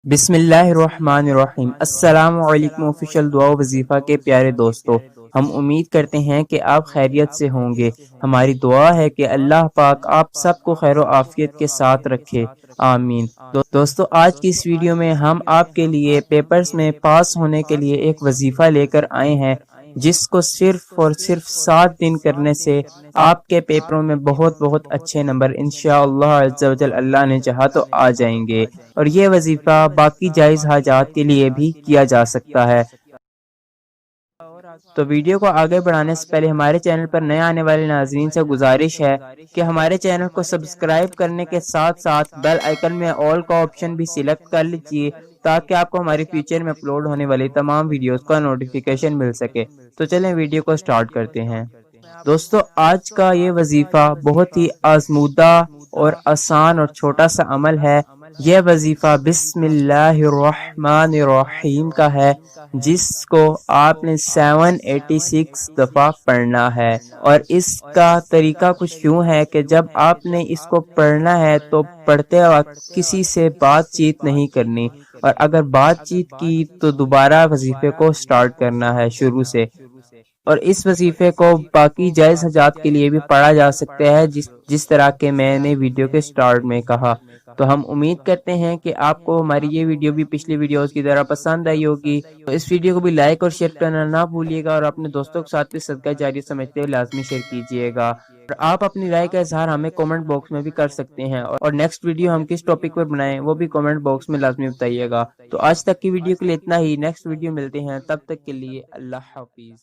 بسم اللہ الرحمن الرحیم۔ السلام علیکم آفیشیل دعا و وظیفہ کے پیارے دوستو، ہم امید کرتے ہیں کہ آپ خیریت سے ہوں گے۔ ہماری دعا ہے کہ اللہ پاک آپ سب کو خیر و عافیت کے ساتھ رکھے، آمین۔ دوستو، آج کی اس ویڈیو میں ہم آپ کے لیے پیپرز میں پاس ہونے کے لیے ایک وظیفہ لے کر آئے ہیں، جس کو صرف اور صرف 7 دن کرنے سے آپ کے پیپروں میں بہت بہت اچھے نمبر انشاءاللہ عز و جل اللہ نے چاہا تو آ جائیں گے، اور یہ وظیفہ باقی جائز حاجات کے لیے بھی کیا جا سکتا ہے۔ تو ویڈیو کو آگے بڑھانے سے پہلے ہمارے چینل پر نئے آنے والے ناظرین سے گزارش ہے کہ ہمارے چینل کو سبسکرائب کرنے کے ساتھ ساتھ بیل آئیکن میں آل کا آپشن بھی سلیکٹ کر لیجئے، تاکہ آپ کو ہماری فیوچر میں اپلوڈ ہونے والی تمام ویڈیوز کا نوٹیفیکیشن مل سکے۔ تو چلیں ویڈیو کو سٹارٹ کرتے ہیں۔ دوستو، آج کا یہ وظیفہ بہت ہی آزمودہ اور آسان اور چھوٹا سا عمل ہے۔ یہ وظیفہ بسم اللہ الرحمن الرحیم کا ہے، جس کو آپ نے 786 دفعہ پڑھنا ہے، اور اس کا طریقہ کچھ یوں ہے کہ جب آپ نے اس کو پڑھنا ہے تو پڑھتے وقت کسی سے بات چیت نہیں کرنی، اور اگر بات چیت کی تو دوبارہ وظیفے کو سٹارٹ کرنا ہے شروع سے۔ اور اس وظیفے کو باقی جائز حاجات کے لیے بھی پڑھا جا سکتا ہے، جس طرح کہ میں نے ویڈیو کے سٹارٹ میں کہا۔ تو ہم امید کرتے ہیں کہ آپ کو ہماری یہ ویڈیو بھی پچھلی ویڈیوز کی طرح پسند آئی ہوگی۔ تو اس ویڈیو کو بھی لائک اور شیئر کرنا نہ بھولیے گا، اور اپنے دوستوں کے ساتھ بھی صدقہ جاریہ سمجھتے ہوئے لازمی شیئر کیجیے گا۔ اور آپ اپنی رائے کا اظہار ہمیں کامنٹ باکس میں بھی کر سکتے ہیں، اور نیکسٹ ویڈیو ہم کس ٹاپک پر بنائیں وہ بھی کامنٹ باکس میں لازمی بتائیے گا۔ تو آج تک کی ویڈیو کے لیے اتنا ہی، نیکسٹ ویڈیو ملتے ہیں، تب تک کے لیے اللہ حافظ۔